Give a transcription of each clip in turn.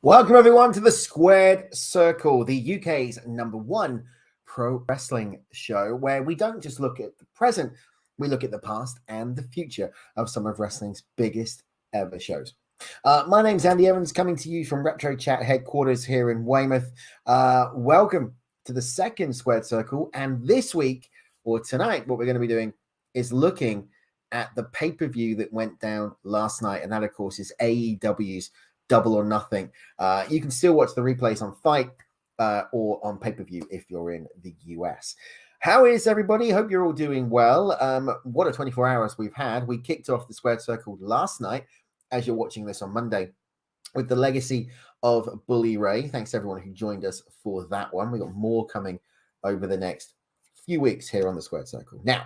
Welcome everyone to the Squared Circle, the UK's #1 pro wrestling show, where we don't just look at the present, we look at the past and the future of some of wrestling's biggest ever shows. My name's Andy Evans, coming to you from Retro Chat headquarters here in Weymouth. Welcome to the second Squared Circle, and this week, or tonight, what we're going to be doing is looking at the pay-per-view that went down last night, and that, of course, is AEW's Double or Nothing. You can still watch the replays on Fight or on pay-per-view if you're in the US. How is everybody? Hope you're all doing well. What a 24 hours we've had. We kicked off the Squared Circle last night, as you're watching this on Monday, with the legacy of Bully Ray. Thanks to everyone who joined us for that one. We got more coming over the next few weeks here on the Squared Circle. Now,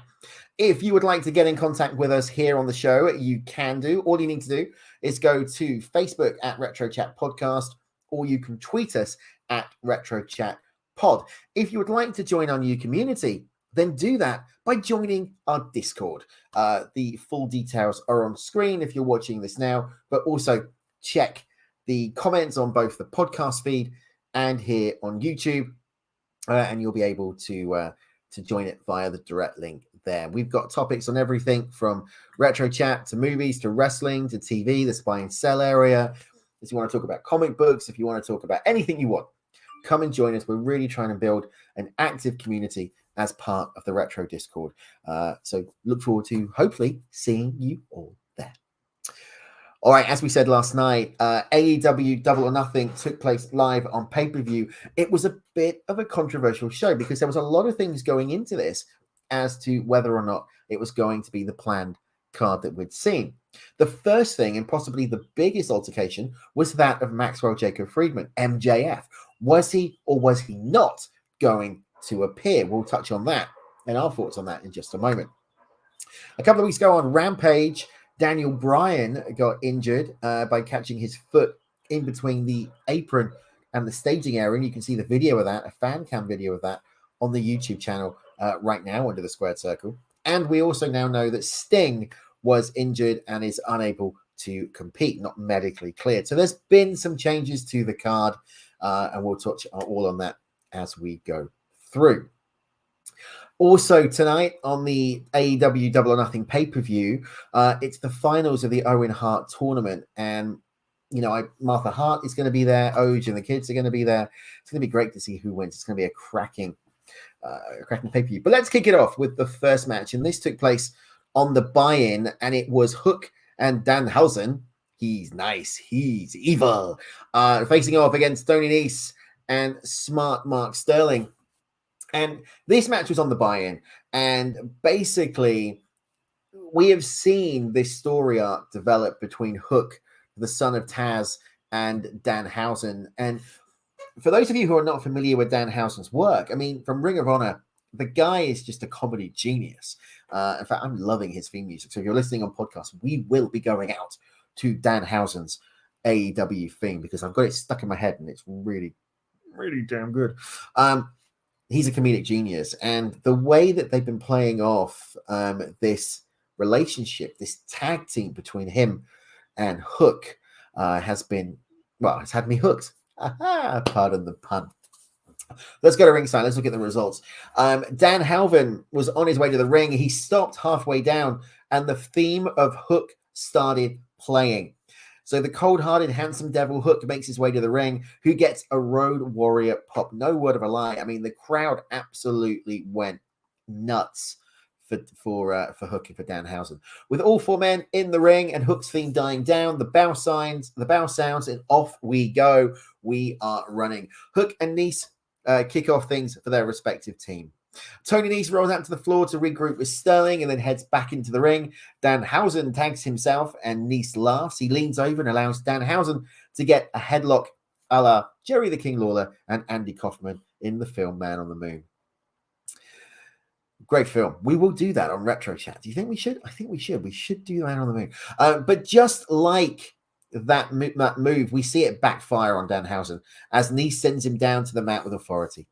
if you would like to get in contact with us here on the show, you can do. All you need to do is go to Facebook at Retro Chat Podcast, or you can tweet us at Retro Chat Pod. If you would like to join our new community, then do that by joining our Discord. The full details are on screen if you're watching this now, but also check the comments on both the podcast feed and here on YouTube, and you'll be able to join it via the direct link there. We've got topics on everything from retro chat to movies to wrestling to TV, the buy and sell area. If you want to talk about comic books, if you want to talk about anything you want, come and join us. We're really trying to build an active community as part of the Retro Discord. So look forward to hopefully seeing you all there. All right, as we said last night, AEW Double or Nothing took place live on pay-per-view. It was a bit of a controversial show because there was a lot of things going into this as to whether or not it was going to be the planned card that we'd seen. The first thing, and possibly the biggest altercation, was that of Maxwell Jacob Friedman, MJF. Was he or was he not going to appear? We'll touch on that and our thoughts on that in just a moment. A couple of weeks ago on Rampage, Daniel Bryan got injured by catching his foot in between the apron and the staging area. And you can see the video of that, a fan cam video of that, on the YouTube channel right now under the Squared Circle. And we also now know that Sting was injured and is unable to compete, not medically cleared. So there's been some changes to the card, and we'll touch all on that as we go through. Also tonight on the AEW Double or Nothing pay-per-view, it's the finals of the Owen Hart tournament. And, you know, Martha Hart is going to be there. Oj and the kids are going to be there. It's going to be great to see who wins. It's going to be a cracking pay-per-view. But let's kick it off with the first match. And this took place on the buy-in, and it was Hook and Danhausen. He's nice. He's evil. Facing off against Tony Nese and Smart Mark Sterling. And this match was on the buy-in, and basically we have seen this story arc develop between Hook, the son of Taz, and Danhausen. And for those of you who are not familiar with Danhausen's work, I mean, from Ring of Honor, the guy is just a comedy genius. In fact, I'm loving his theme music. So if you're listening on podcast, we will be going out to Danhausen's AEW theme because I've got it stuck in my head and it's really, really damn good. He's a comedic genius, and the way that they've been playing off this relationship, this tag team between him and Hook has been, well, it's had me hooked. Pardon the pun. Let's go to ringside. Let's look at the results. Dan Halvin was on his way to the ring. He stopped halfway down, and the theme of Hook started playing. So the cold-hearted, handsome devil Hook makes his way to the ring, who gets a Road Warrior pop. No word of a lie. I mean, the crowd absolutely went nuts for Hook and for Danhausen. With all four men in the ring and Hook's theme dying down, the bow sounds, and off we go. We are running. Hook and Nese kick off things for their respective team. Tony Nese rolls out to the floor to regroup with Sterling and then heads back into the ring. Danhausen tags himself and Nese laughs. He leans over and allows Danhausen to get a headlock a la Jerry the King Lawler and Andy Kaufman in the film Man on the Moon. Great film. We will do that on Retro Chat. Do you think we should? I think we should. We should do Man on the Moon. But just like that move, we see it backfire on Danhausen as Nese sends him down to the mat with authority.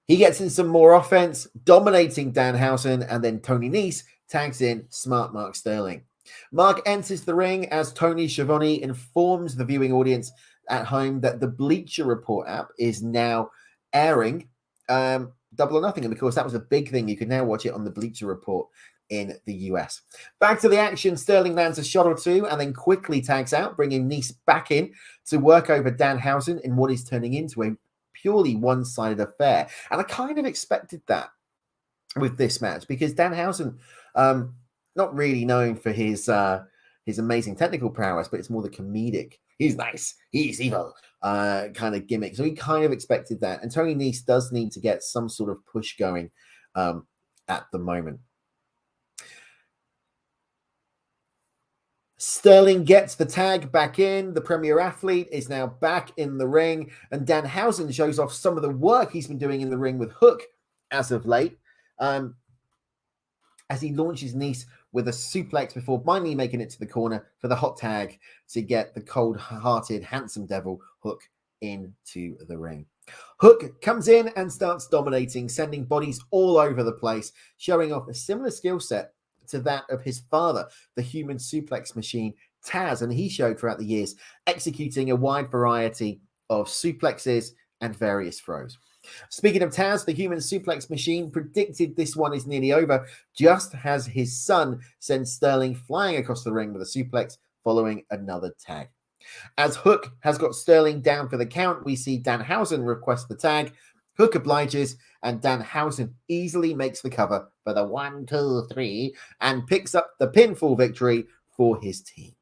He gets in some more offense, dominating Danhausen, and then Tony Nese tags in Smart Mark Sterling. Mark enters the ring as Tony Schiavone informs the viewing audience at home that the Bleacher Report app is now airing Double or Nothing. And of course, that was a big thing. You can now watch it on the Bleacher Report in the US. Back to the action. Sterling lands a shot or two and then quickly tags out, bringing Nice back in to work over Danhausen in what is turning into a purely one-sided affair. And I kind of expected that with this match because Danhausen, not really known for his amazing technical prowess, but it's more the comedic. He's nice, he's evil kind of gimmick. So we kind of expected that. And Tony Nese does need to get some sort of push going at the moment. Sterling gets the tag back in. The Premier Athlete is now back in the ring. And Danhausen shows off some of the work he's been doing in the ring with Hook as of late. As he launches Nice with a suplex before finally making it to the corner for the hot tag to get the cold-hearted, handsome devil Hook into the ring. Hook comes in and starts dominating, sending bodies all over the place, showing off a similar skill set to that of his father, the human suplex machine, Taz, and he showed throughout the years, executing a wide variety of suplexes and various throws. Speaking of Taz, the human suplex machine predicted this one is nearly over, just as his son sends Sterling flying across the ring with a suplex following another tag. As Hook has got Sterling down for the count, we see Danhausen request the tag. Hook obliges, and Danhausen easily makes the cover for the 1, 2, 3 and picks up the pinfall victory for his team.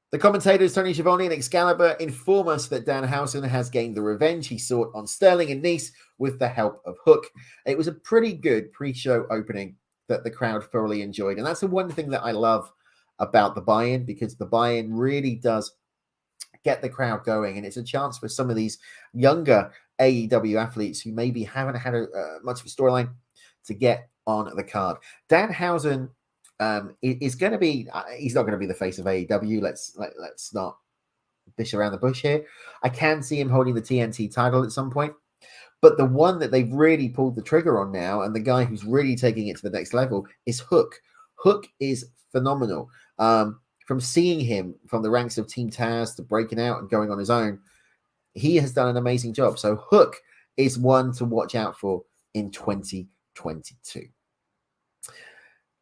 The commentators Tony Schiavone and Excalibur inform us that Danhausen has gained the revenge he sought on Sterling and Nice with the help of Hook. It was a pretty good pre-show opening that the crowd thoroughly enjoyed. And that's the one thing that I love about the buy-in, because the buy-in really does get the crowd going. And it's a chance for some of these younger AEW athletes who maybe haven't had much of a storyline to get on the card. Danhausen is going to be, he's not going to be the face of AEW. Let's not fish around the bush here. I can see him holding the TNT title at some point, but the one that they've really pulled the trigger on now, and the guy who's really taking it to the next level, is Hook. Hook is phenomenal. From seeing him from the ranks of Team Taz to breaking out and going on his own, he has done an amazing job. So Hook is one to watch out for in 2022.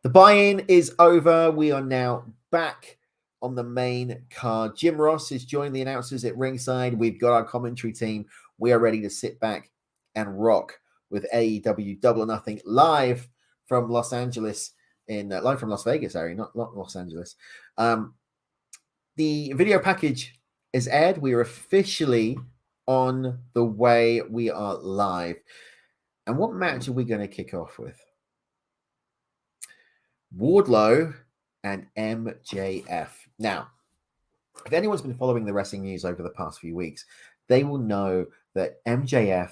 The buy-in is over. We are now back on the main card. Jim Ross is joining the announcers at ringside. We've got our commentary team. We are ready to sit back and rock with AEW Double or Nothing live from Los Angeles, live from Las Vegas, sorry, not Los Angeles. The video package is aired. We are officially on the way. We are live. And what match are we going to kick off with? Wardlow and MJF. Now, if anyone's been following the wrestling news over the past few weeks, they will know that MJF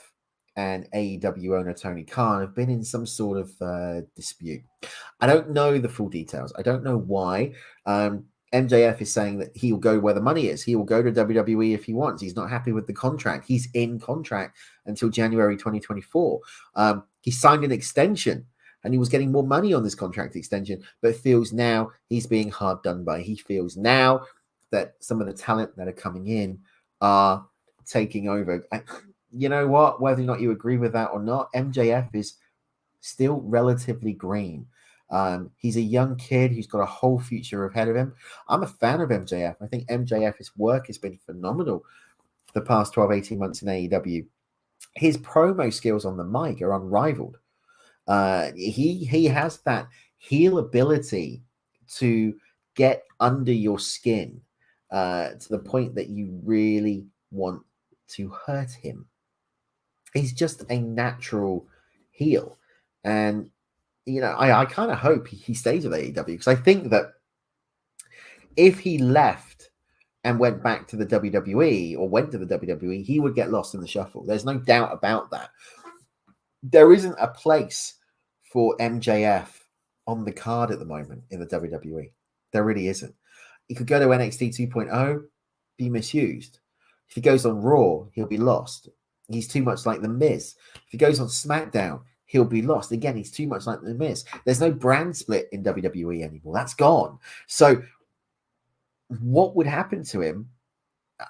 and AEW owner Tony Khan have been in some sort of dispute. I don't know the full details. I don't know why. MJF is saying that he will go where the money is. He will go to WWE if he wants. He's not happy with the contract. He's in contract until January 2024. He signed an extension, and he was getting more money on this contract extension, but feels now he's being hard done by. He feels now that some of the talent that are coming in are taking over. And you know what? Whether or not you agree with that or not, MJF is still relatively green. He's a young kid who's got a whole future ahead of him. I'm a fan of MJF. I think MJF's work has been phenomenal the past 12, 18 months in AEW. His promo skills on the mic are unrivaled. He has that heel ability to get under your skin to the point that you really want to hurt him. He's just a natural heel. And, you know, I kind of hope he stays with AEW, because I think that if he left and went back to the WWE or went to the WWE, he would get lost in the shuffle. There's no doubt about that. There isn't a place for MJF on the card at the moment in the WWE. There really isn't. He could go to NXT 2.0, be misused. If he goes on Raw, he'll be lost. He's too much like The Miz. If he goes on SmackDown, he'll be lost. Again, he's too much like The Miz. There's no brand split in WWE anymore. That's gone. So what would happen to him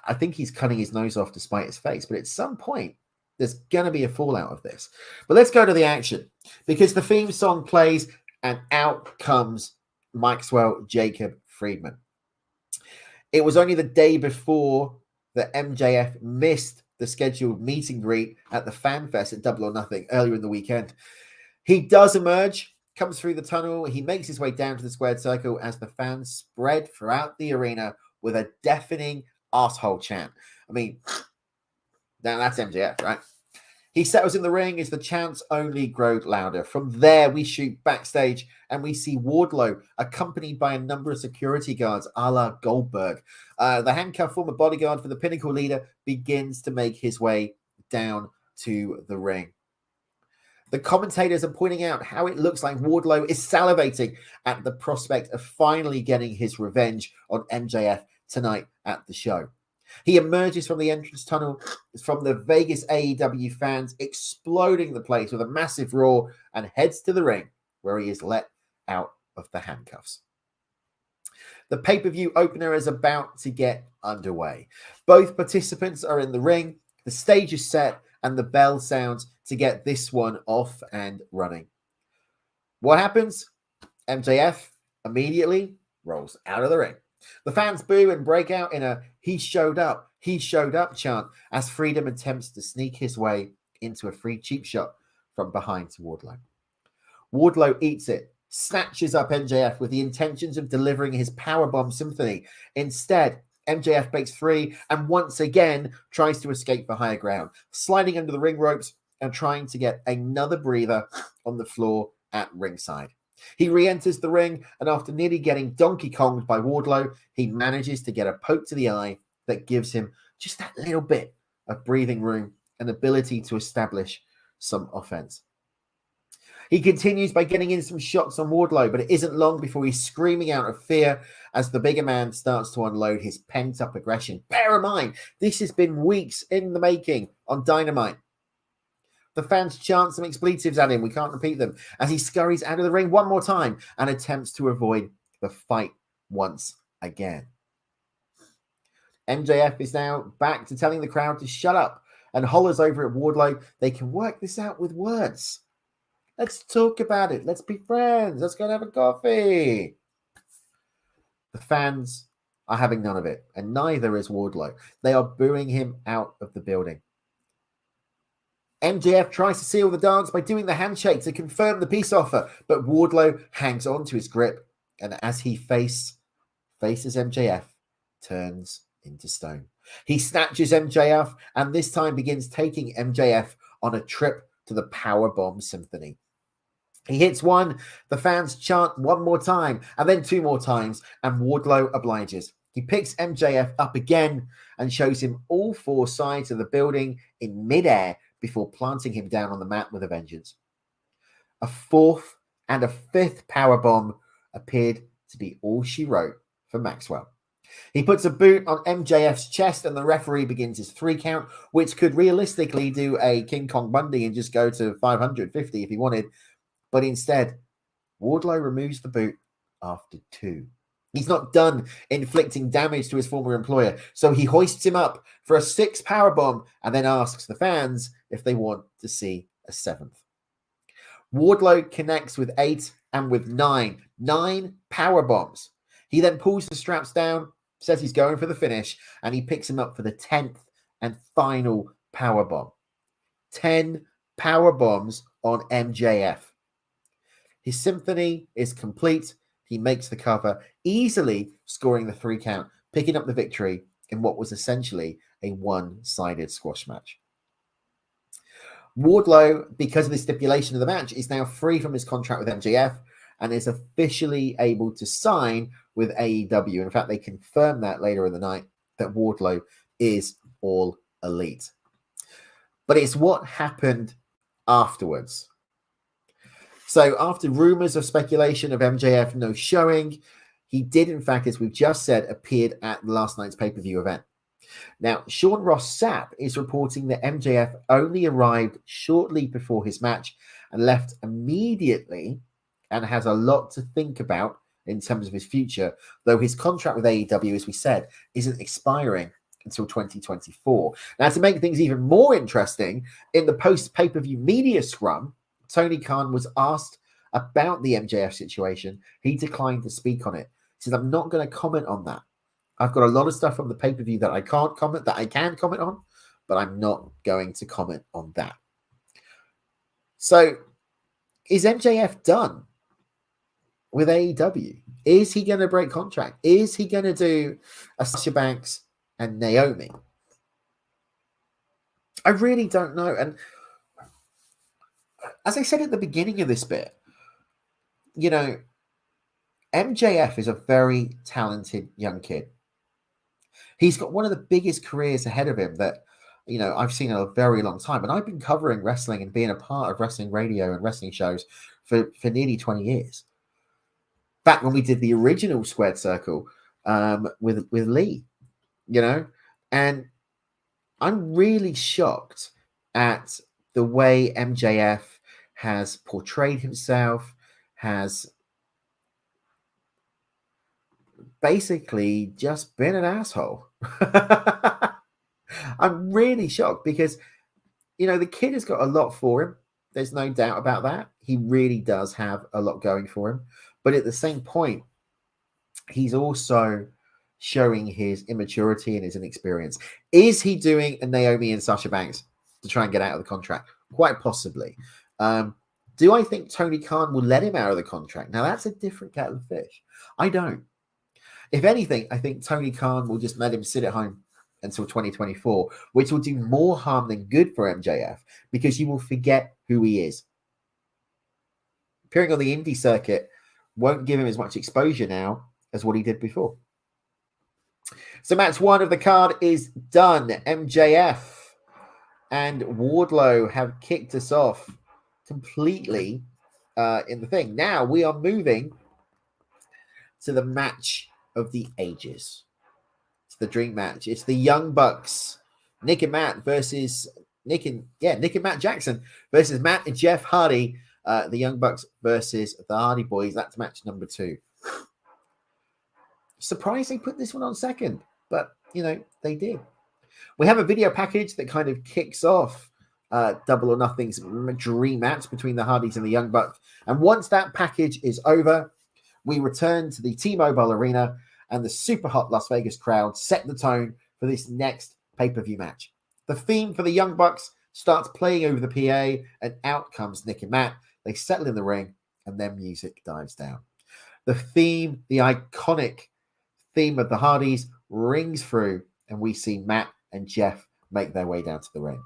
I think he's cutting his nose off to spite his face, but at some point, there's going to be a fallout of this. But let's go to the action, because the theme song plays and out comes Maxwell Jacob Friedman. It was only the day before that MJF missed the scheduled meet and greet at the Fan Fest at Double or Nothing earlier in the weekend. He does emerge, comes through the tunnel. He makes his way down to the squared circle as the fans spread throughout the arena with a deafening asshole chant. I mean, now that's MJF, right? He settles in the ring as the chants only grow louder. From there, we shoot backstage and we see Wardlow accompanied by a number of security guards a la Goldberg. The handcuffed former bodyguard for the Pinnacle leader begins to make his way down to the ring. The commentators are pointing out how it looks like Wardlow is salivating at the prospect of finally getting his revenge on MJF tonight at the show. He emerges from the entrance tunnel from the Vegas AEW fans, exploding the place with a massive roar, and heads to the ring where he is let out of the handcuffs. The pay-per-view opener is about to get underway. Both participants are in the ring, the stage is set, and the bell sounds to get this one off and running. What happens? MJF immediately rolls out of the ring. The fans boo and break out in a he showed up chant as Freedom attempts to sneak his way into a free cheap shot from behind to Wardlow. Wardlow eats it, snatches up MJF with the intentions of delivering his powerbomb symphony. Instead, MJF breaks free and once again tries to escape for higher ground, sliding under the ring ropes and trying to get another breather on the floor at ringside. He re-enters the ring, and after nearly getting Donkey Konged by Wardlow, he manages to get a poke to the eye that gives him just that little bit of breathing room and ability to establish some offense. He continues by getting in some shots on Wardlow, but it isn't long before he's screaming out of fear as the bigger man starts to unload his pent-up aggression. Bear in mind, this has been weeks in the making on Dynamite. The fans chant some expletives at him. We can't repeat them as he scurries out of the ring one more time and attempts to avoid the fight once again. MJF is now back to telling the crowd to shut up and hollers over at Wardlow. They can work this out with words. Let's talk about it. Let's be friends. Let's go and have a coffee. The fans are having none of it, and neither is Wardlow. They are booing him out of the building. MJF tries to seal the dance by doing the handshake to confirm the peace offer, but Wardlow hangs on to his grip, and as he faces MJF, turns into stone. He snatches MJF and this time begins taking MJF on a trip to the Powerbomb Symphony. He hits one, the fans chant one more time, and then two more times, and Wardlow obliges. He picks MJF up again and shows him all four sides of the building in midair before planting him down on the mat with a vengeance. A fourth and a fifth powerbomb appeared to be all she wrote for Maxwell. He puts a boot on MJF's chest and the referee begins his 3 count, which could realistically do a King Kong Bundy and just go to 550 if he wanted. But instead, Wardlow removes the boot after 2. He's not done inflicting damage to his former employer, so he hoists him up for a 6th powerbomb and then asks the fans if they want to see a 7th. Wardlow connects with 8 and with 9 powerbombs. He then pulls the straps down, says he's going for the finish, and he picks him up for the 10th and final powerbomb. 10 powerbombs on MJF. His symphony is complete. He makes the cover, easily scoring the 3 count, picking up the victory in what was essentially a one-sided squash match. Wardlow, because of the stipulation of the match, is now free from his contract with MJF and is officially able to sign with AEW. In fact, they confirmed that later in the night, that Wardlow is all elite. But it's what happened afterwards. So after rumors of speculation of MJF no showing, he did, in fact, as we've just said, appeared at last night's pay-per-view event. Now, Sean Ross Sapp is reporting that MJF only arrived shortly before his match and left immediately and has a lot to think about in terms of his future, though his contract with AEW, as we said, isn't expiring until 2024. Now, to make things even more interesting, in the post-pay-per-view media scrum, Tony Khan was asked about the MJF situation. He declined to speak on it. He says, I'm not going to comment on that. I've got a lot of stuff on the pay-per-view that I can comment on, but I'm not going to comment on that. So, is MJF done with AEW? Is he going to break contract? Is he going to do a Sasha Banks and Naomi? I really don't know. And as I said at the beginning of this bit, you know, MJF is a very talented young kid. He's got one of the biggest careers ahead of him that, you know, I've seen in a very long time. And I've been covering wrestling and being a part of wrestling radio and wrestling shows for nearly 20 years. Back when we did the original Squared Circle with Lee, you know, and I'm really shocked at the way MJF has portrayed himself, has basically just been an asshole. I'm really shocked because, you know, the kid has got a lot for him. There's no doubt about that. He really does have a lot going for him. But at the same point, he's also showing his immaturity and his inexperience. Is he doing a Naomi and Sasha Banks to try and get out of the contract? Quite possibly. Do I think Tony Khan will let him out of the contract? Now, that's a different kettle of fish. I don't. If anything, I think Tony Khan will just let him sit at home until 2024, which will do more harm than good for MJF because you will forget who he is. Appearing on the indie circuit won't give him as much exposure now as what he did before. So match one of the card is done. MJF and Wardlow have kicked us off completely in the thing. Now we are moving to the match of the ages. It's the dream match. It's the Young Bucks, Nick and Matt versus Nick and Matt Jackson versus Matt and Jeff Hardy. The Young Bucks versus the Hardy Boys. That's match number 2. Surprised they put this one on second, but, you know, they did. We have a video package that kind of kicks off Double or Nothing's dream match between the Hardys and the Young Bucks. And once that package is over, we return to the T-Mobile Arena, and the super hot Las Vegas crowd set the tone for this next pay-per-view match. The theme for the Young Bucks starts playing over the PA, and out comes Nick and Matt. They settle in the ring, and their music dies down. The theme, the iconic theme of the Hardys, rings through, and we see Matt and Jeff make their way down to the ring.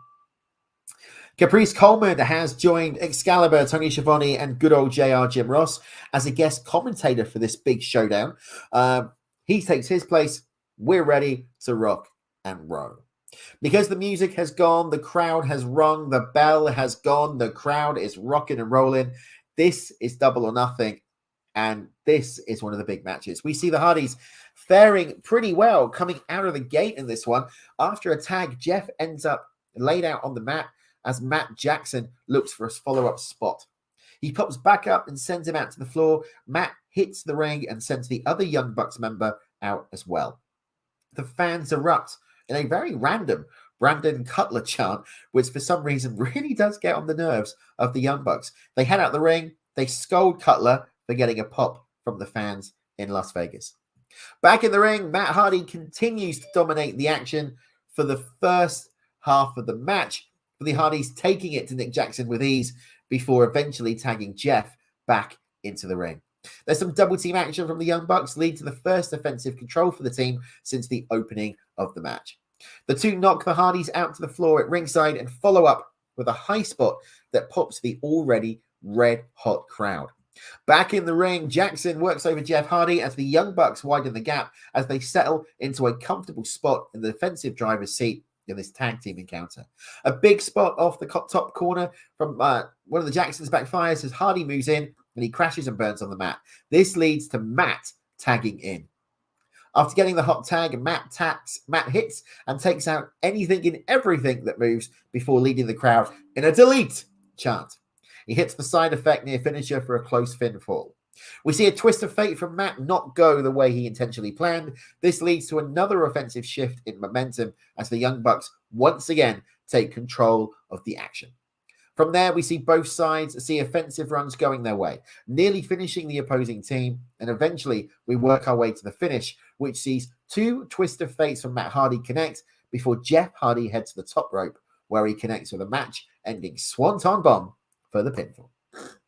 Caprice Coleman has joined Excalibur, Tony Schiavone, and good old JR Jim Ross as a guest commentator for this big showdown. He takes his place. We're ready to rock and roll. Because the music has gone, the crowd has rung, the bell has gone, the crowd is rocking and rolling. This is Double or Nothing, and this is one of the big matches. We see the Hardys faring pretty well coming out of the gate in this one. After a tag, Jeff ends up laid out on the mat as Matt Jackson looks for a follow-up spot. He pops back up and sends him out to the floor. Matt hits the ring and sends the other Young Bucks member out as well. The fans erupt in a very random Brandon Cutler chant, which for some reason really does get on the nerves of the Young Bucks. They head out the ring. They scold Cutler for getting a pop from the fans in Las Vegas. Back in the ring, Matt Hardy continues to dominate the action for the first half of the match, with the Hardys taking it to Nick Jackson with ease before eventually tagging Jeff back into the ring. There's some double team action from the Young Bucks, lead to the first offensive control for the team since the opening of the match. The two knock the Hardys out to the floor at ringside and follow up with a high spot that pops the already red hot crowd. Back in the ring, Jackson works over Jeff Hardy as the Young Bucks widen the gap as they settle into a comfortable spot in the defensive driver's seat in this tag team encounter. A big spot off the top corner from one of the Jacksons backfires as Hardy moves in and he crashes and burns on the mat. This leads to Matt tagging in. After getting the hot tag, Matt hits and takes out anything and everything that moves before leading the crowd in a delete chant. He hits the side effect near finisher for a close pinfall. We see a twist of fate from Matt not go the way he intentionally planned. This leads to another offensive shift in momentum as the Young Bucks once again take control of the action. From there, we see both sides see offensive runs going their way, nearly finishing the opposing team, and eventually we work our way to the finish, which sees two twist of fates from Matt Hardy connect before Jeff Hardy heads to the top rope, where he connects with a match-ending Swanton Bomb for the pinfall.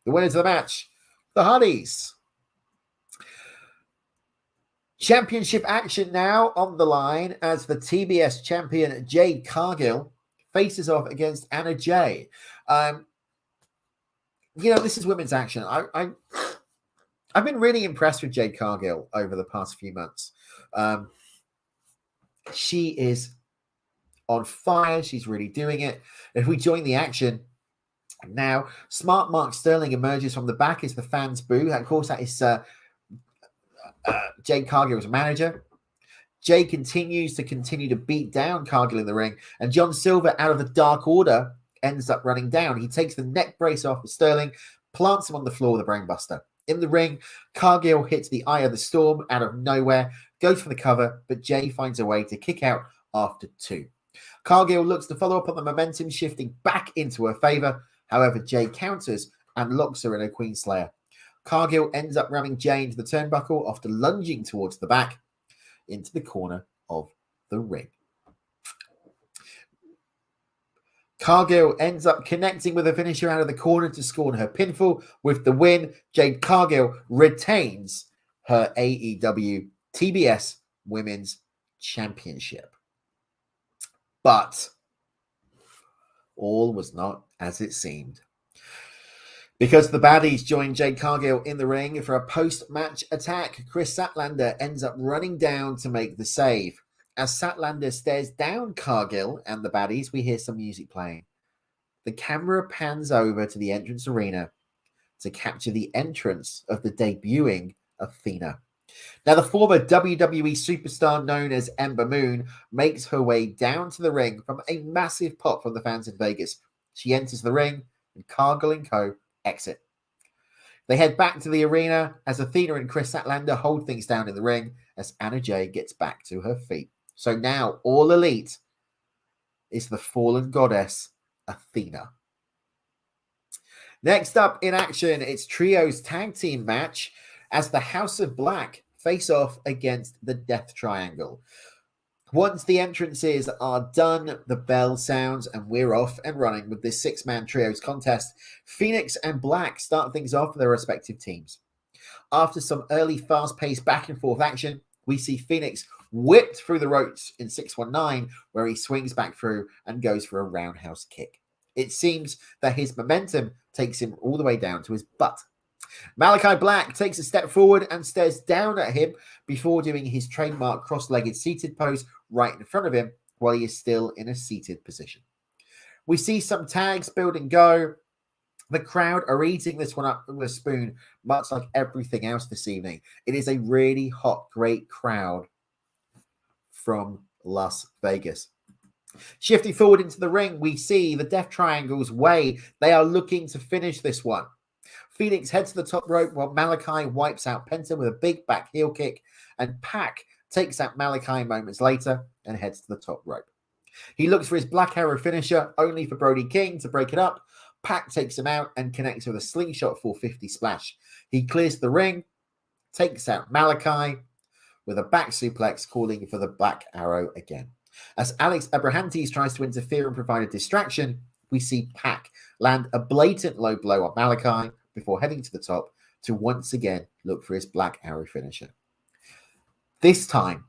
The winners of the match, the Hardys. Championship action now on the line as the TBS champion Jade Cargil faces off against Anna Jay. This is women's action. I've been really impressed with Jade Cargil over the past few months. She is on fire. She's really doing it. If we join the action now, smart Mark Sterling emerges from the back as the fans boo. Of course, that is Jade Cargil's manager. Jay continues to beat down Cargil in the ring, and John Silver out of the Dark Order ends up running down. He takes the neck brace off of Sterling, plants him on the floor with a brainbuster. In the ring, Cargil hits the Eye of the Storm out of nowhere, goes for the cover, but Jay finds a way to kick out after 2. Cargil looks to follow up on the momentum, shifting back into her favor. However, Jay counters and locks her in a Queen Slayer. Cargil ends up ramming Jay into the turnbuckle after lunging towards the back into the corner of the ring. Cargil ends up connecting with a finisher out of the corner to score her pinfall. With the win, Jade Cargil retains her AEW TBS Women's Championship. But all was not as it seemed, because the baddies join Jade Cargil in the ring for a post-match attack. Chris Statlander ends up running down to make the save. As Statlander stares down Cargil and the baddies, we hear some music playing. The camera pans over to the entrance arena to capture the entrance of the debuting Athena. Now, the former WWE superstar known as Ember Moon makes her way down to the ring from a massive pop from the fans in Vegas. She enters the ring, and Cargil and co. exit. They head back to the arena as Athena and Chris Statlander hold things down in the ring as Anna Jay gets back to her feet. So now All Elite is the fallen goddess Athena. Next up in action, it's Trios tag team match as the House of Black face off against the Death Triangle. Once the entrances are done, the bell sounds and we're off and running with this 6-man trios contest. Phoenix and Black start things off for their respective teams. After some early fast-paced back-and-forth action, we see Phoenix whipped through the ropes in 619, where he swings back through and goes for a roundhouse kick. It seems that his momentum takes him all the way down to his butt. Malachi Black takes a step forward and stares down at him before doing his trademark cross-legged seated pose right in front of him while he is still in a seated position. We see some tags build and go. The crowd are eating this one up with a spoon, much like everything else this evening. It is a really hot, great crowd from Las Vegas. Shifting forward into the ring, we see the Death Triangle's way. They are looking to finish this one. Phoenix heads to the top rope while Malachi wipes out Penta with a big back heel kick, and Pac takes out Malachi moments later and heads to the top rope. He looks for his Black Arrow finisher, only for Brody King to break it up. Pac takes him out and connects with a slingshot 450 splash. He clears the ring, takes out Malachi with a back suplex, calling for the Black Arrow again. As Alex Abrahantes tries to interfere and provide a distraction, we see Pac land a blatant low blow on Malachi before heading to the top to once again look for his Black Arrow finisher. This time,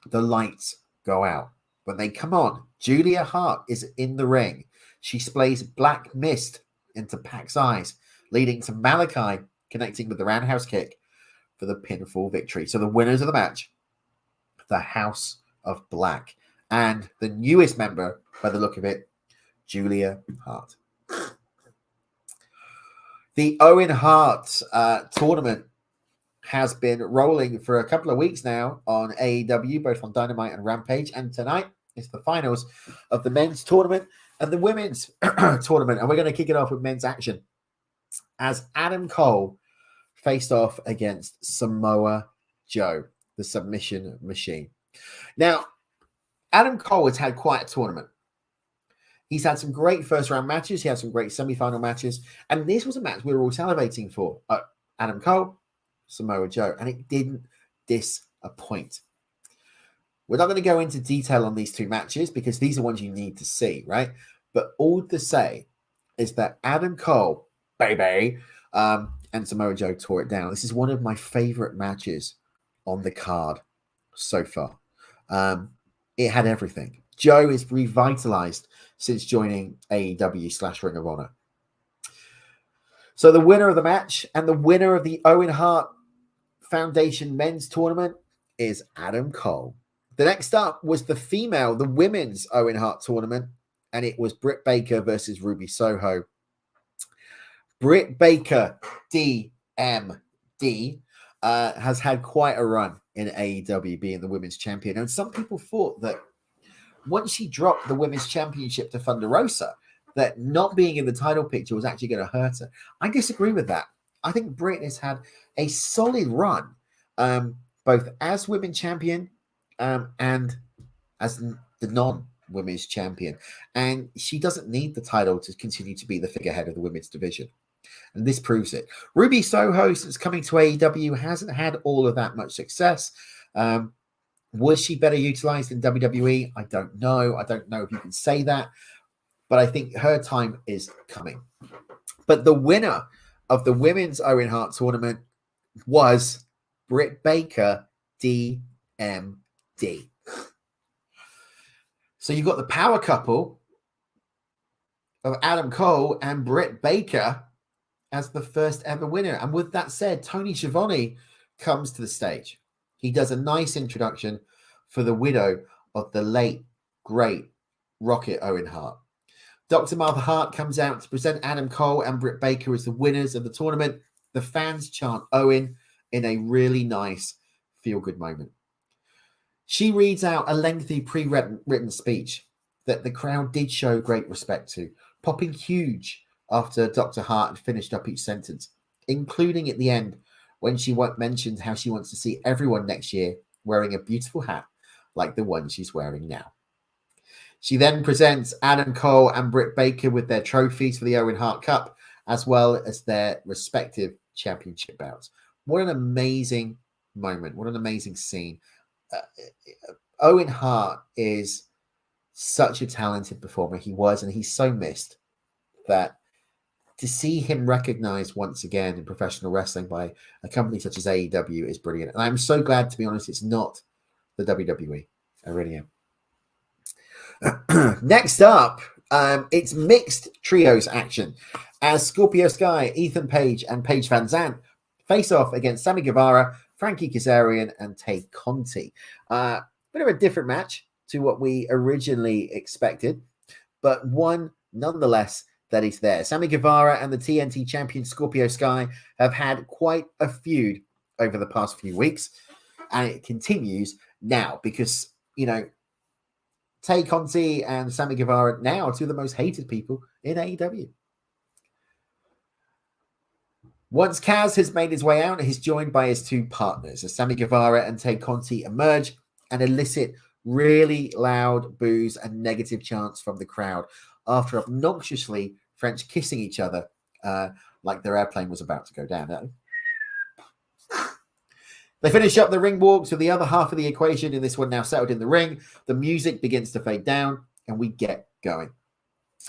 the lights go out. When they come on, Julia Hart is in the ring. She sprays black mist into Pac's eyes, leading to Malachi connecting with the roundhouse kick for the pinfall victory. So the winners of the match, the House of Black, and the newest member, by the look of it, Julia Hart. The Owen Hart tournament has been rolling for a couple of weeks now on AEW, both on Dynamite and Rampage. And tonight is the finals of the men's tournament and the women's tournament. And we're going to kick it off with men's action as Adam Cole faced off against Samoa Joe, the submission machine. Now, Adam Cole has had quite a tournament. He's had some great first-round matches. He had some great semi-final matches. And this was a match we were all salivating for. Adam Cole, Samoa Joe. And it didn't disappoint. We're not going to go into detail on these two matches because these are ones you need to see, right? But all to say is that Adam Cole, baby, and Samoa Joe tore it down. This is one of my favorite matches on the card so far. It had everything. Joe is revitalized since joining AEW / Ring of Honor. So the winner of the match and the winner of the Owen Hart Foundation men's tournament is Adam Cole. The next up was the women's Owen Hart tournament, and it was Britt Baker versus Ruby Soho. Britt Baker, DMD, has had quite a run in AEW being the women's champion. And some people thought that once she dropped the women's championship to Thunder Rosa, that not being in the title picture was actually going to hurt her. I disagree with that. I think Britt has had a solid run, both as women's champion and as the non-women's champion. And she doesn't need the title to continue to be the figurehead of the women's division. And this proves it. Ruby Soho, since coming to AEW, hasn't had all of that much success. Was she better utilized in WWE? I don't know. I don't know if you can say that. But I think her time is coming. But the winner of the women's Owen Hart tournament was Britt Baker, DMD. So you've got the power couple of Adam Cole and Britt Baker as the first ever winner. And with that said, Tony Schiavone comes to the stage. He does a nice introduction for the widow of the late, great Rocket Owen Hart. Dr. Martha Hart comes out to present Adam Cole and Britt Baker as the winners of the tournament. The fans chant Owen in a really nice feel-good moment. She reads out a lengthy pre-written speech that the crowd did show great respect to, popping huge after Dr. Hart had finished up each sentence, including at the end when she mentioned how she wants to see everyone next year wearing a beautiful hat like the one she's wearing now. She then presents Adam Cole and Britt Baker with their trophies for the Owen Hart Cup, as well as their respective championship bouts. What an amazing moment. What an amazing scene. Owen Hart is such a talented performer. He was, and he's so missed, that to see him recognized once again in professional wrestling by a company such as AEW is brilliant. And I'm so glad, to be honest, it's not the WWE. I really am. Next up, it's mixed trios action as Scorpio Sky, Ethan Page, and Paige Van Zant face off against Sammy Guevara, Frankie Kazarian, and Tay Conti. Bit of a different match to what we originally expected, but one nonetheless that is there. Sammy Guevara and the TNT champion Scorpio Sky have had quite a feud over the past few weeks, and it continues now because, you know, Tay Conti and Sammy Guevara now are two of the most hated people in AEW. Once Kaz has made his way out, he's joined by his two partners as Sammy Guevara and Tay Conti emerge and elicit really loud boos and negative chants from the crowd after obnoxiously French kissing each other like their airplane was about to go down. They finish up the ring walks with the other half of the equation in this one now settled in the ring. The music begins to fade down and we get going.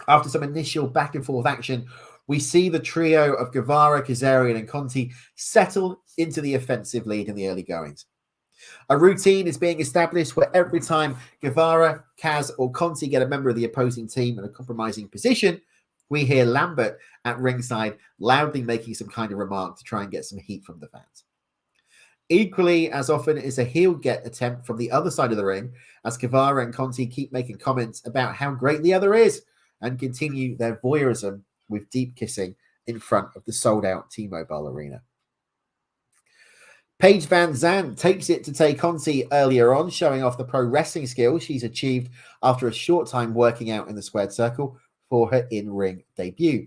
After some initial back and forth action, we see the trio of Guevara, Kazarian, and Conti settle into the offensive lead in the early goings. A routine is being established where every time Guevara, Kaz, or Conti get a member of the opposing team in a compromising position, we hear Lambert at ringside loudly making some kind of remark to try and get some heat from the fans. Equally as often is a heel get attempt from the other side of the ring as Guevara and Conti keep making comments about how great the other is and continue their voyeurism with deep kissing in front of the sold-out T-Mobile Arena. Paige Van Zant takes it to Tay Conti earlier on, showing off the pro wrestling skills she's achieved after a short time working out in the squared circle for her in-ring debut.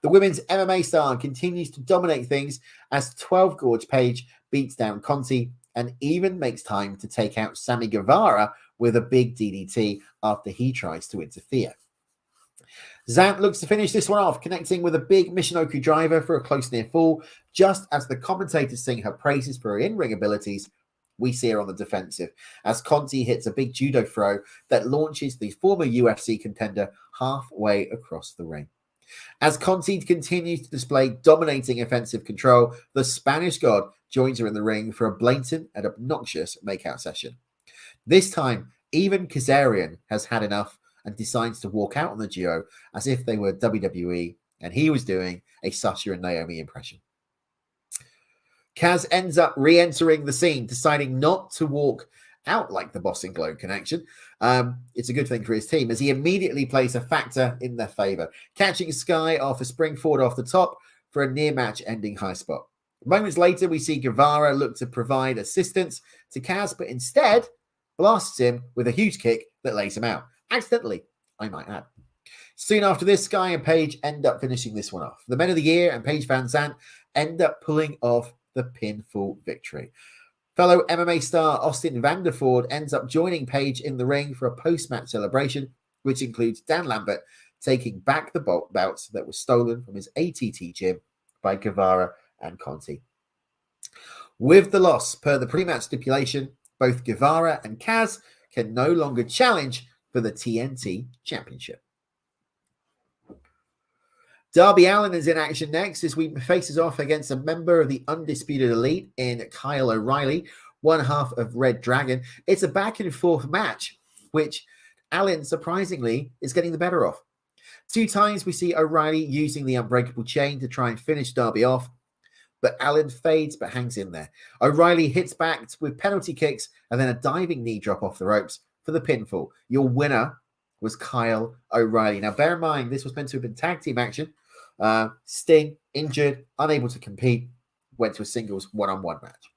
The women's MMA star continues to dominate things as 12 Gorge Page beats down Conti and even makes time to take out Sammy Guevara with a big DDT after he tries to interfere. Zant looks to finish this one off, connecting with a big Michinoku driver for a close near fall. Just as the commentators sing her praises for her in-ring abilities, we see her on the defensive as Conti hits a big judo throw that launches the former UFC contender halfway across the ring. As Conti continues to display dominating offensive control, the Spanish God joins her in the ring for a blatant and obnoxious makeout session. This time, even Kazarian has had enough and decides to walk out on the duo as if they were WWE and he was doing a Sasha and Naomi impression. Kaz ends up re-entering the scene, deciding not to walk out like the Boss and Globe connection. It's a good thing for his team as he immediately plays a factor in their favor, catching Sky off a spring forward off the top for a near match ending high spot. Moments later, we see Guevara look to provide assistance to Kaz, but instead blasts him with a huge kick that lays him out. Accidentally, I might add. Soon after this, Sky and Page end up finishing this one off. The Men of the Year and Page Van Zandt end up pulling off the pinfall victory. Fellow MMA star Austin Vanderford ends up joining Page in the ring for a post-match celebration, which includes Dan Lambert taking back the belts that were stolen from his ATT gym by Guevara and Conti. With the loss per the pre-match stipulation, both Guevara and Kaz can no longer challenge for the TNT Championship. Darby Allin is in action next as we faces off against a member of the Undisputed Elite in Kyle O'Reilly, one half of Red Dragon. It's a back and forth match, which Allin surprisingly is getting the better of. 2 times we see O'Reilly using the unbreakable chain to try and finish Darby off, but Allin fades but hangs in there. O'Reilly hits back with penalty kicks and then a diving knee drop off the ropes for the pinfall. Your winner was Kyle O'Reilly. Now, bear in mind, this was meant to have been tag team action. Sting, injured, unable to compete, went to a singles one-on-one match.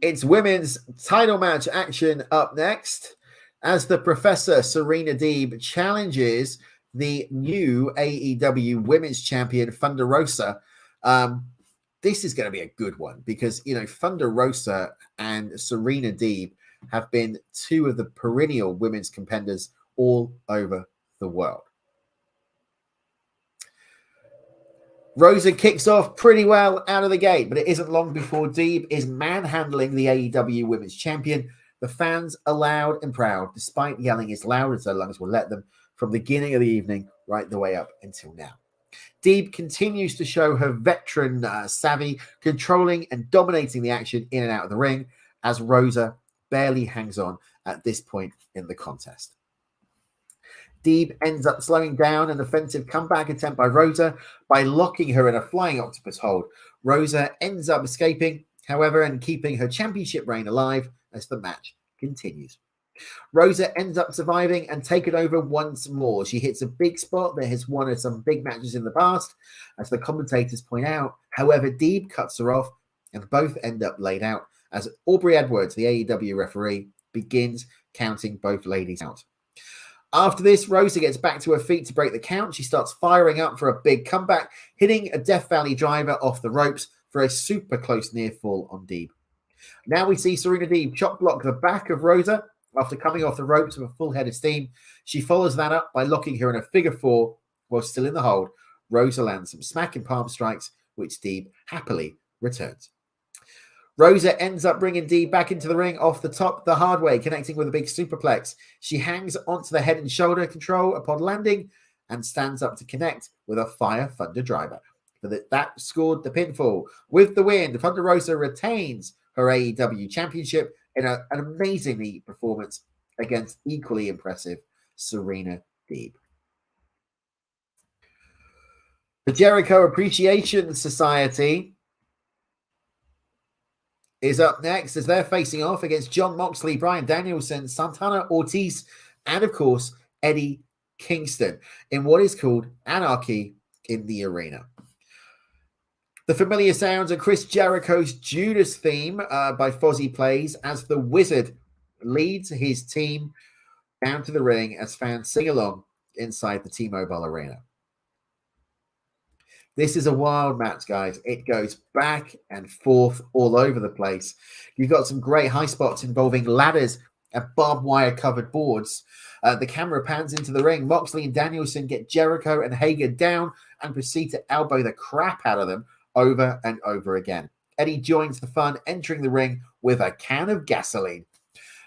It's women's title match action up next as the Professor Serena Deeb challenges the new AEW Women's Champion Thunder Rosa. This is going to be a good one because, you know, Thunder Rosa and Serena Deeb have been 2 of the perennial women's contenders all over the world. Rosa kicks off pretty well out of the gate, but it isn't long before Deeb is manhandling the AEW Women's Champion. The fans are loud and proud, despite yelling as loud as their lungs will let them from the beginning of the evening right the way up until now. Deeb continues to show her veteran savvy, controlling and dominating the action in and out of the ring, as Rosa barely hangs on at this point in the contest. Deeb ends up slowing down an offensive comeback attempt by Rosa by locking her in a flying octopus hold. Rosa ends up escaping, however, and keeping her championship reign alive as the match continues. Rosa ends up surviving and taking over once more. She hits a big spot that has won her some big matches in the past, as the commentators point out. However, Deeb cuts her off and both end up laid out as Aubrey Edwards, the AEW referee, begins counting both ladies out. After this, Rosa gets back to her feet to break the count. She starts firing up for a big comeback, hitting a Death Valley driver off the ropes for a super close near fall on Deeb. Now we see Serena Deeb chop block the back of Rosa after coming off the ropes with a full head of steam. She follows that up by locking her in a figure 4 while still in the hold. Rosa lands some smacking palm strikes, which Deeb happily returns. Rosa ends up bringing Deeb back into the ring off the top the hard way, connecting with a big superplex. She hangs onto the head and shoulder control upon landing and stands up to connect with a Fire Thunder driver. That scored the pinfall. With the win, Thunder Rosa retains her AEW Championship in an amazing performance against equally impressive Serena Deeb. The Jericho Appreciation Society is up next as they're facing off against Jon Moxley, Bryan Danielson, Santana Ortiz, and of course, Eddie Kingston in what is called Anarchy in the Arena. The familiar sounds of Chris Jericho's Judas theme by Fozzy plays as the Wizard leads his team down to the ring as fans sing along inside the T-Mobile Arena. This is a wild match, guys. It goes back and forth all over the place. You've got some great high spots involving ladders and barbed wire covered boards. The camera pans into the ring. Moxley and Danielson get Jericho and Hager down and proceed to elbow the crap out of them over and over again. Eddie joins the fun, entering the ring with a can of gasoline.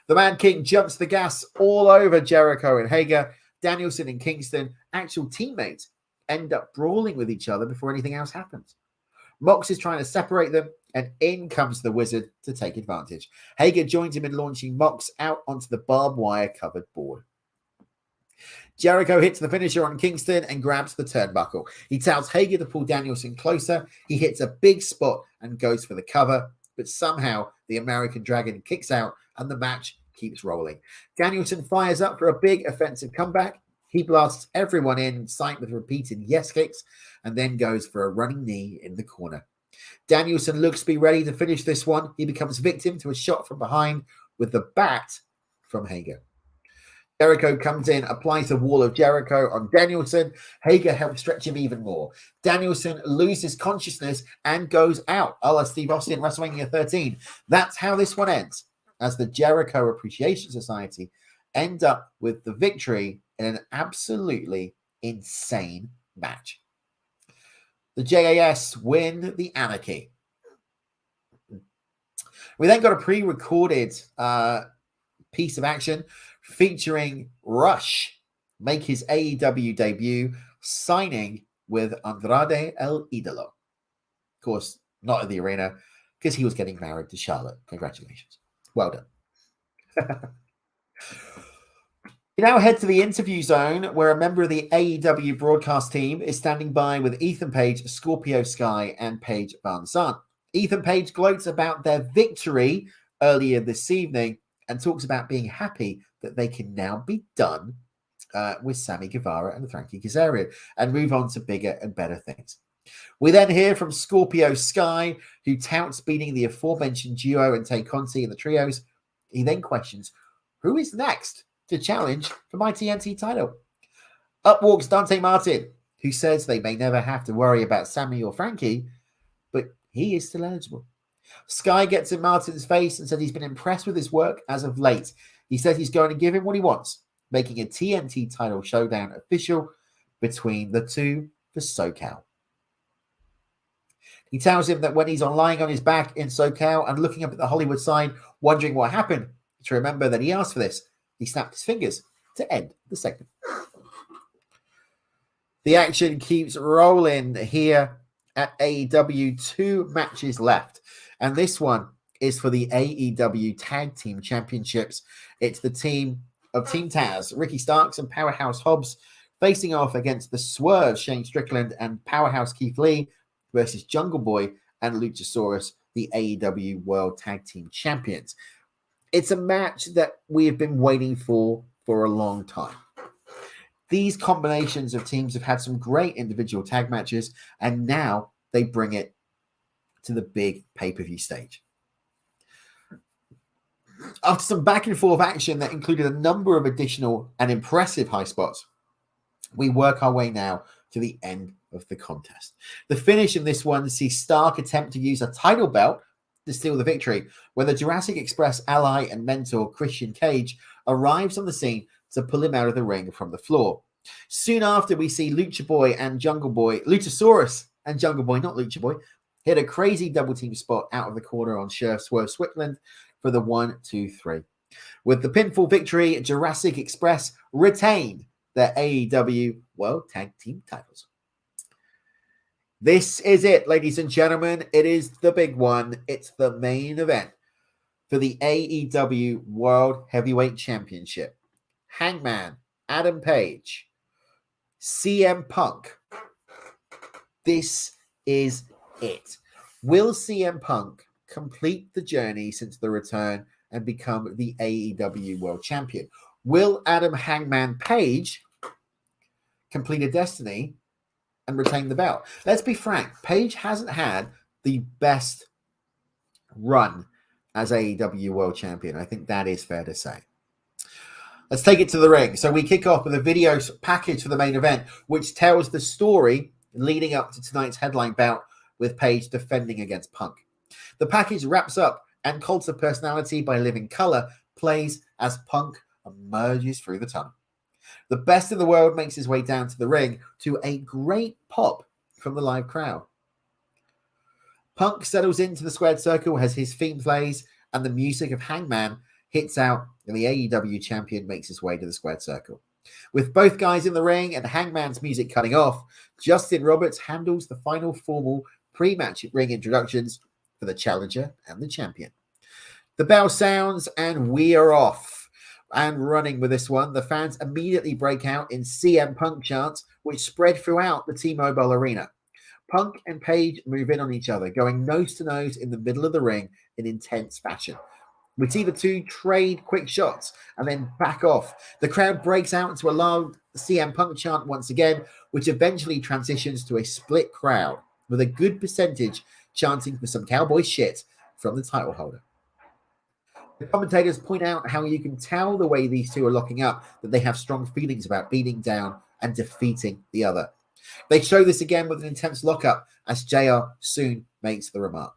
The Man King jumps the gas all over Jericho and Hager. Danielson and Kingston, actual teammates, end up brawling with each other before anything else happens. Mox is trying to separate them, and in comes the Wizard to take advantage. Hager joins him in launching Mox out onto the barbed wire covered board. Jericho hits the finisher on Kingston and grabs the turnbuckle. He tells Hager to pull Danielson closer. He hits a big spot and goes for the cover, but somehow the American Dragon kicks out and the match keeps rolling. Danielson fires up for a big offensive comeback. He blasts everyone in sight with repeated yes kicks and then goes for a running knee in the corner. Danielson looks to be ready to finish this one. He becomes victim to a shot from behind with the bat from Hager. Jericho comes in, applies a wall of Jericho on Danielson. Hager helps stretch him even more. Danielson loses consciousness and goes out, a la Steve Austin, WrestleMania 13. That's how this one ends, as the Jericho Appreciation Society end up with the victory in an absolutely insane match. The JAS win the Anarchy. We then got a pre-recorded piece of action featuring Rush make his AEW debut, signing with Andrade El Idolo. Of course, not in the arena, because he was getting married to Charlotte. Congratulations. Well done. We now head to the interview zone, where a member of the AEW broadcast team is standing by with Ethan Page, Scorpio Sky, and Paige Van Zant. Ethan Page gloats about their victory earlier this evening and talks about being happy that they can now be done with Sammy Guevara and Frankie Kazarian and move on to bigger and better things. We then hear from Scorpio Sky, who touts beating the aforementioned duo and take Conti in the trios. He then questions, who is next to challenge for my TNT title? Up walks Dante Martin, who says they may never have to worry about Sammy or Frankie, but he is still eligible. Sky gets in Martin's face and says he's been impressed with his work as of late. He says he's going to give him what he wants, making a TNT title showdown official between the two for SoCal. He tells him that when he's lying on his back in SoCal and looking up at the Hollywood sign, wondering what happened, to remember that he asked for this, he snapped his fingers to end the segment. The action keeps rolling here at AEW. 2 matches left, and this one is for the AEW Tag Team Championships. It's the team of Team Taz, Ricky Starks and Powerhouse Hobbs, facing off against the Swerve, Shane Strickland, and Powerhouse Keith Lee versus Jungle Boy and Luchasaurus, the AEW World Tag Team Champions. It's a match that we have been waiting for a long time. These combinations of teams have had some great individual tag matches, and now they bring it to the big pay-per-view stage. After some back and forth action that included a number of additional and impressive high spots, we work our way now to the end of the contest. The finish in this one sees Stark attempt to use a title belt to steal the victory, when the Jurassic Express ally and mentor Christian Cage arrives on the scene to pull him out of the ring from the floor. Soon after, we see Luchasaurus and Jungle Boy, not Lucha Boy, hit a crazy double team spot out of the corner on Swerve Strickland for the 1-2-3. With the pinfall victory, Jurassic Express retain their AEW World Tag Team titles. This is it, ladies and gentlemen. It is the big one. It's the main event for the AEW World Heavyweight Championship. Hangman, Adam Page, CM Punk. This is it. Will CM Punk complete the journey since the return and become the AEW World Champion? Will Adam Hangman Page complete a destiny and retain the belt? Let's be frank, Page hasn't had the best run as AEW World Champion. I think that is fair to say. Let's take it to the ring. So we kick off with a video package for the main event, which tells the story leading up to tonight's headline bout with Page defending against Punk. The package wraps up and Cult of Personality by Living Color plays as Punk emerges through the tunnel. The best in the world makes his way down to the ring to a great pop from the live crowd. Punk settles into the squared circle as his theme plays and the music of Hangman hits out and the AEW champion makes his way to the squared circle. With both guys in the ring and Hangman's music cutting off, Justin Roberts handles the final formal pre-match ring introductions for the challenger and the champion. The bell sounds and we are off and running with this one. The fans immediately break out in CM Punk chants, which spread throughout the T-Mobile arena. Punk and Page move in on each other, going nose to nose in the middle of the ring in intense fashion. We see the two trade quick shots and then back off. The crowd breaks out into a loud CM Punk chant once again, which eventually transitions to a split crowd with a good percentage chanting for some cowboy shit from the title holder. The commentators point out how you can tell the way these two are locking up that they have strong feelings about beating down and defeating the other. They show this again with an intense lockup as JR soon makes the remark.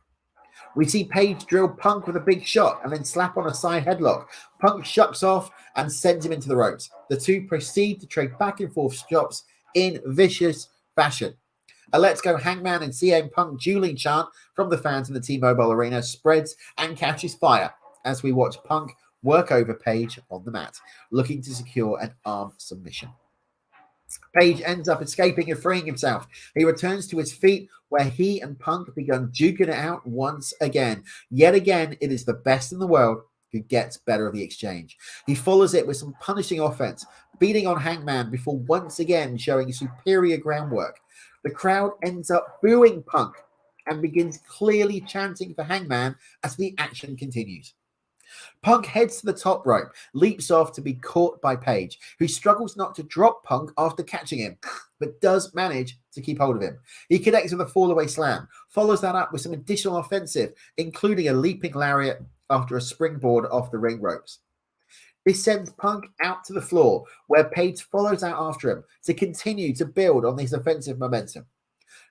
We see Page drill Punk with a big shot and then slap on a side headlock. Punk shucks off and sends him into the ropes. The two proceed to trade back and forth shots in vicious fashion. A Let's Go Hangman and CM Punk dueling chant from the fans in the T-Mobile arena spreads and catches fire as we watch Punk work over Page on the mat, looking to secure an arm submission. Page ends up escaping and freeing himself. He returns to his feet where he and Punk begun duking it out once again. Yet again, it is the best in the world who gets better of the exchange. He follows it with some punishing offense, beating on Hangman before once again showing superior groundwork. The crowd ends up booing Punk and begins clearly chanting for Hangman as the action continues. Punk heads to the top rope, leaps off to be caught by Page, who struggles not to drop Punk after catching him, but does manage to keep hold of him. He connects with a fallaway slam, follows that up with some additional offensive, including a leaping lariat after a springboard off the ring ropes. This sends Punk out to the floor, where Page follows out after him to continue to build on this offensive momentum.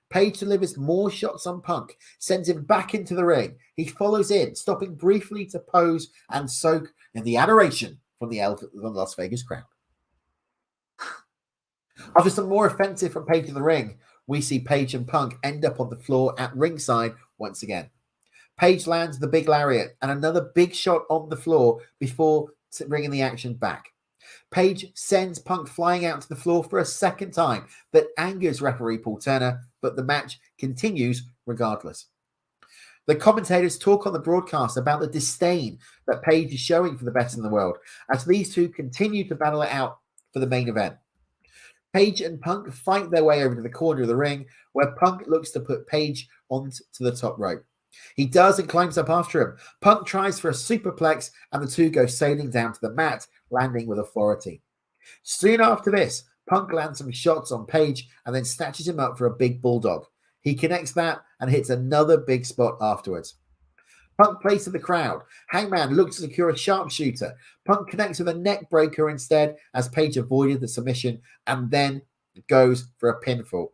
Page delivers more shots on Punk, sends him back into the ring. He follows in, stopping briefly to pose and soak in the adoration from the Las Vegas crowd. After some more offensive from Page in the ring, we see Page and Punk end up on the floor at ringside once again. Page lands the big lariat and another big shot on the floor before bringing the action back. Page sends Punk flying out to the floor for a second time that angers referee Paul Turner, but the match continues regardless. The commentators talk on the broadcast about the disdain that Page is showing for the best in the world as these two continue to battle it out for the main event. Page and Punk fight their way over to the corner of the ring where Punk looks to put Page onto the top rope. He does and climbs up after him. Punk tries for a superplex and the two go sailing down to the mat, landing with authority. Soon after this, Punk lands some shots on Page and then snatches him up for a big bulldog. He connects that and hits another big spot afterwards. Punk plays to the crowd. Hangman looks to secure a sharpshooter. Punk connects with a neck breaker instead as Page avoided the submission and then goes for a pinfall.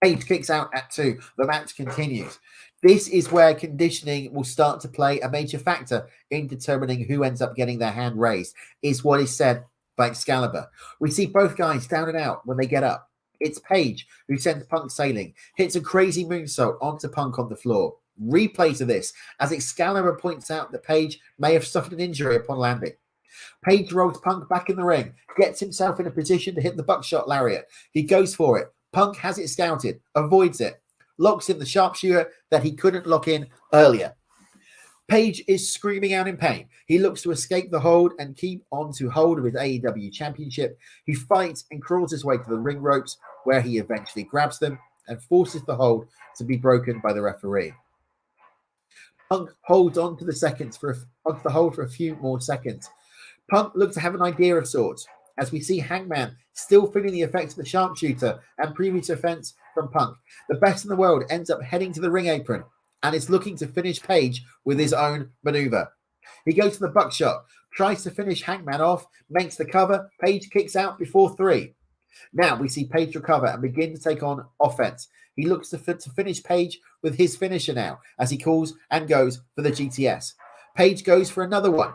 Page kicks out at 2. The match continues. This is where conditioning will start to play a major factor in determining who ends up getting their hand raised, is what is said by Excalibur. We see both guys down and out when they get up. It's Page who sends Punk sailing, hits a crazy moonsault onto Punk on the floor. Replay to this as Excalibur points out that Page may have suffered an injury upon landing. Page rolls Punk back in the ring, gets himself in a position to hit the buckshot lariat. He goes for it. Punk has it scouted, avoids it, locks in the sharpshooter that he couldn't lock in earlier. Page is screaming out in pain. He looks to escape the hold and keep on to hold of his AEW Championship. He fights and crawls his way to the ring ropes where he eventually grabs them and forces the hold to be broken by the referee. Punk holds on to the hold for a few more seconds. Punk looks to have an idea of sorts as we see Hangman still feeling the effects of the sharpshooter and previous offense from Punk. The best in the world ends up heading to the ring apron and is looking to finish Page with his own maneuver. He goes to the buckshot, tries to finish Hangman off, makes the cover. Page kicks out before 3. Now we see Page recover and begin to take on offense. He looks to finish Page with his finisher now as he calls and goes for the GTS. Page goes for another one,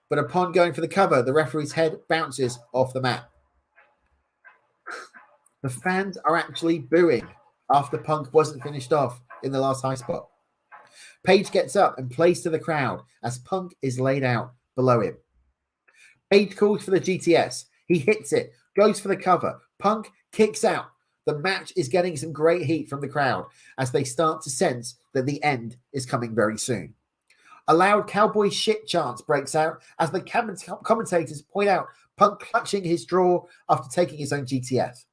but upon going for the cover, the referee's head bounces off the mat. The fans are actually booing after Punk wasn't finished off in the last high spot. Page gets up and plays to the crowd as Punk is laid out below him. Page calls for the GTS. He hits it, goes for the cover. Punk kicks out. The match is getting some great heat from the crowd as they start to sense that the end is coming very soon. A loud cowboy shit chant breaks out as the commentators point out Punk clutching his draw after taking his own GTS.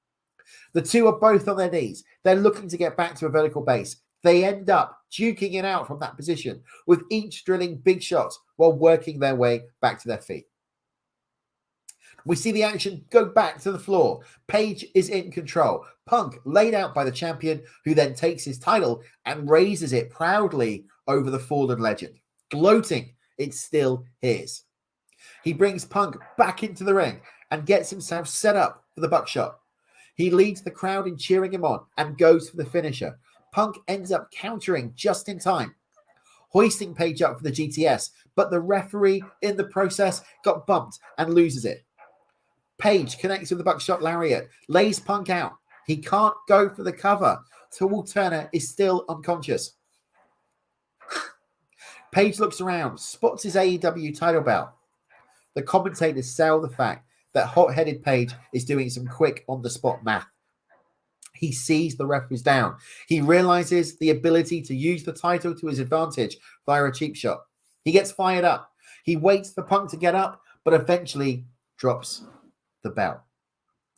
The two are both on their knees. They're looking to get back to a vertical base. They end up duking it out from that position, with each drilling big shots while working their way back to their feet. We see the action go back to the floor. Page is in control. Punk laid out by the champion, who then takes his title and raises it proudly over the fallen legend, gloating it's still his. He brings Punk back into the ring and gets himself set up for the buckshot. He leads the crowd in cheering him on and goes for the finisher. Punk ends up countering just in time, hoisting Page up for the GTS, but the referee in the process got bumped and loses it. Page connects with the buckshot lariat, lays Punk out. He can't go for the cover. Tall Turner is still unconscious. Page looks around, spots his AEW title belt. The commentators sell the fact that hot-headed Page is doing some quick on-the-spot math. He sees the referees down. He realizes the ability to use the title to his advantage via a cheap shot. He gets fired up. He waits for Punk to get up, but eventually drops the belt.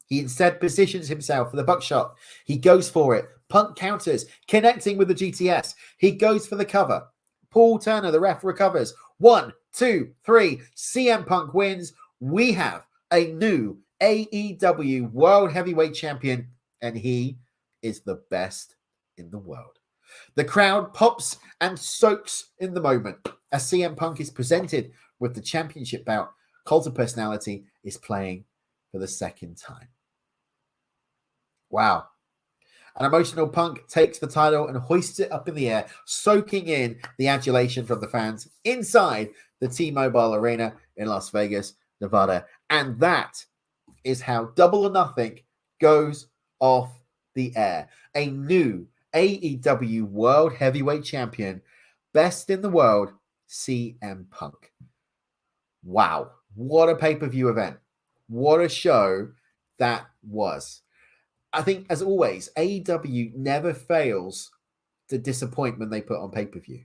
He instead positions himself for the buckshot. He goes for it. Punk counters, connecting with the GTS. He goes for the cover. Paul Turner, the ref, recovers. 1, 2, 3. CM Punk wins. We have a new AEW World Heavyweight Champion, and he is the best in the world. The crowd pops and soaks in the moment as CM Punk is presented with the championship bout. Cult of Personality is playing for the second time. Wow. An emotional Punk takes the title and hoists it up in the air, soaking in the adulation from the fans inside the T-Mobile Arena in Las Vegas, Nevada. And that is how Double or Nothing goes off the air. A new AEW World Heavyweight Champion, best in the world, CM Punk. Wow. What a pay-per-view event. What a show that was. I think, as always, AEW never fails to disappoint when they put on pay-per-view.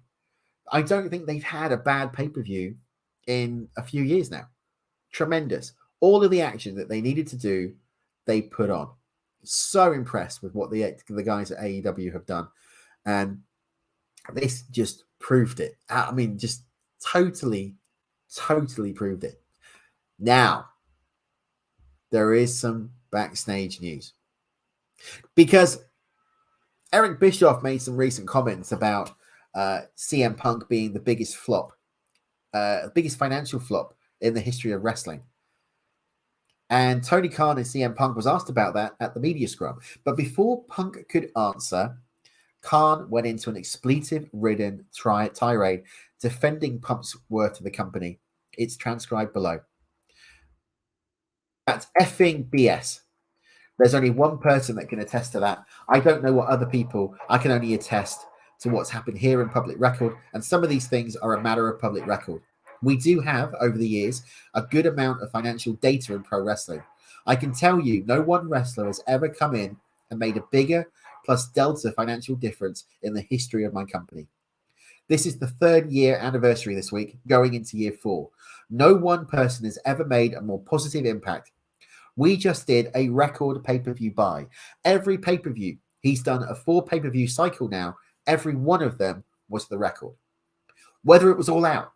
I don't think they've had a bad pay-per-view in a few years now. Tremendous. All of the action that they needed to do, they put on. So impressed with what the guys at AEW have done. And this just proved it. I mean, just totally proved it. Now, there is some backstage news. Because Eric Bischoff made some recent comments about CM Punk being the biggest flop, biggest financial flop in the history of wrestling. And Tony Khan and CM Punk was asked about that at the media scrum. But before Punk could answer, Khan went into an expletive-ridden tirade defending Punk's worth to the company. It's transcribed below. That's effing BS. There's only one person that can attest to that. I don't know what other people. I can only attest to what's happened here in public record. And some of these things are a matter of public record. We do have, over the years, a good amount of financial data in pro wrestling. I can tell you, no one wrestler has ever come in and made a bigger plus delta financial difference in the history of my company. This is the 3rd year anniversary this week, going into year 4. No one person has ever made a more positive impact. We just did a record pay-per-view buy. Every pay-per-view, he's done a 4 pay-per-view cycle now. Every one of them was the record. Whether it was All Out,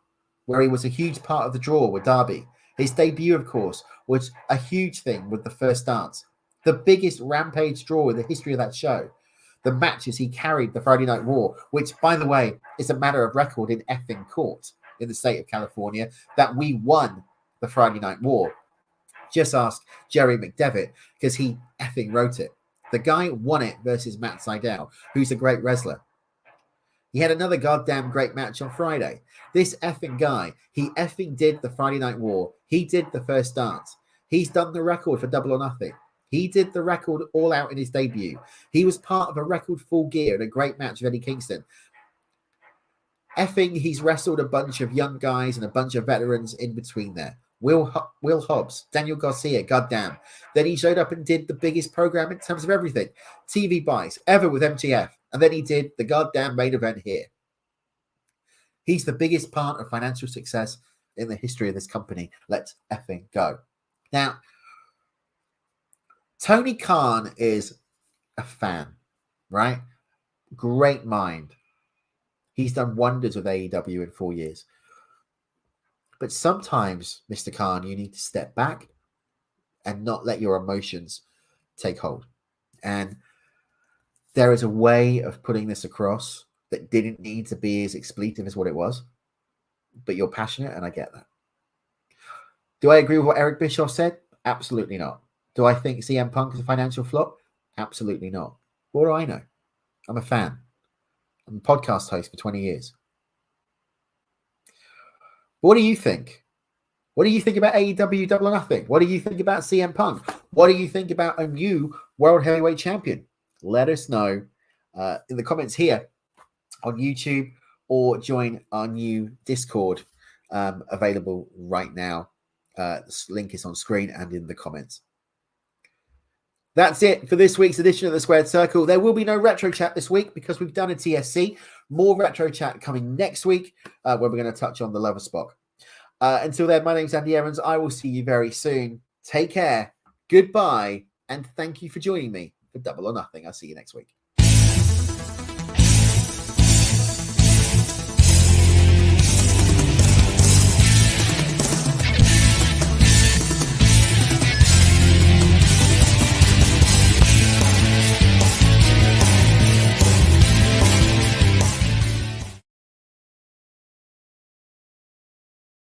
where he was a huge part of the draw with Darby. His debut, of course, was a huge thing with the first dance. The biggest Rampage draw in the history of that show. The matches he carried the Friday Night War, which, by the way, is a matter of record in effing court in the state of California, that we won the Friday Night War. Just ask Jerry McDevitt, because he effing wrote it. The guy won it versus Matt Sydal, who's a great wrestler. He had another goddamn great match on Friday. This effing guy, he effing did the Friday Night War. He did the first dance. He's done the record for Double or Nothing. He did the record All Out in his debut. He was part of a record Full Gear in a great match with Eddie Kingston. Effing, he's wrestled a bunch of young guys and a bunch of veterans in between there. Will Hobbs, Daniel Garcia, goddamn. Then he showed up and did the biggest program in terms of everything. TV buys ever with MGF. And then he did the goddamn main event here. He's the biggest part of financial success in the history of this company. Let's effing go. Now, Tony Khan is a fan, right? Great mind. He's done wonders with AEW in 4 years. But sometimes, Mr. Khan, you need to step back and not let your emotions take hold. And there is a way of putting this across that didn't need to be as expletive as what it was. But you're passionate, and I get that. Do I agree with what Eric Bischoff said? Absolutely not. Do I think CM Punk is a financial flop? Absolutely not. What do I know? I'm a fan. I'm a podcast host for 20 years. What do you think? What do you think about AEW Double or Nothing? What do you think about CM Punk? What do you think about a new World Heavyweight Champion? Let us know in the comments here on YouTube, or join our new Discord available right now. This link is on screen and in the comments. That's it for this week's edition of the Squared Circle. There will be no retro chat this week because we've done a TSC. More retro chat coming next week where we're going to touch on the Lover Spock. Until then, my name's Andy Evans. I will see you very soon. Take care. Goodbye. And thank you for joining me for Double or Nothing. I'll see you next week.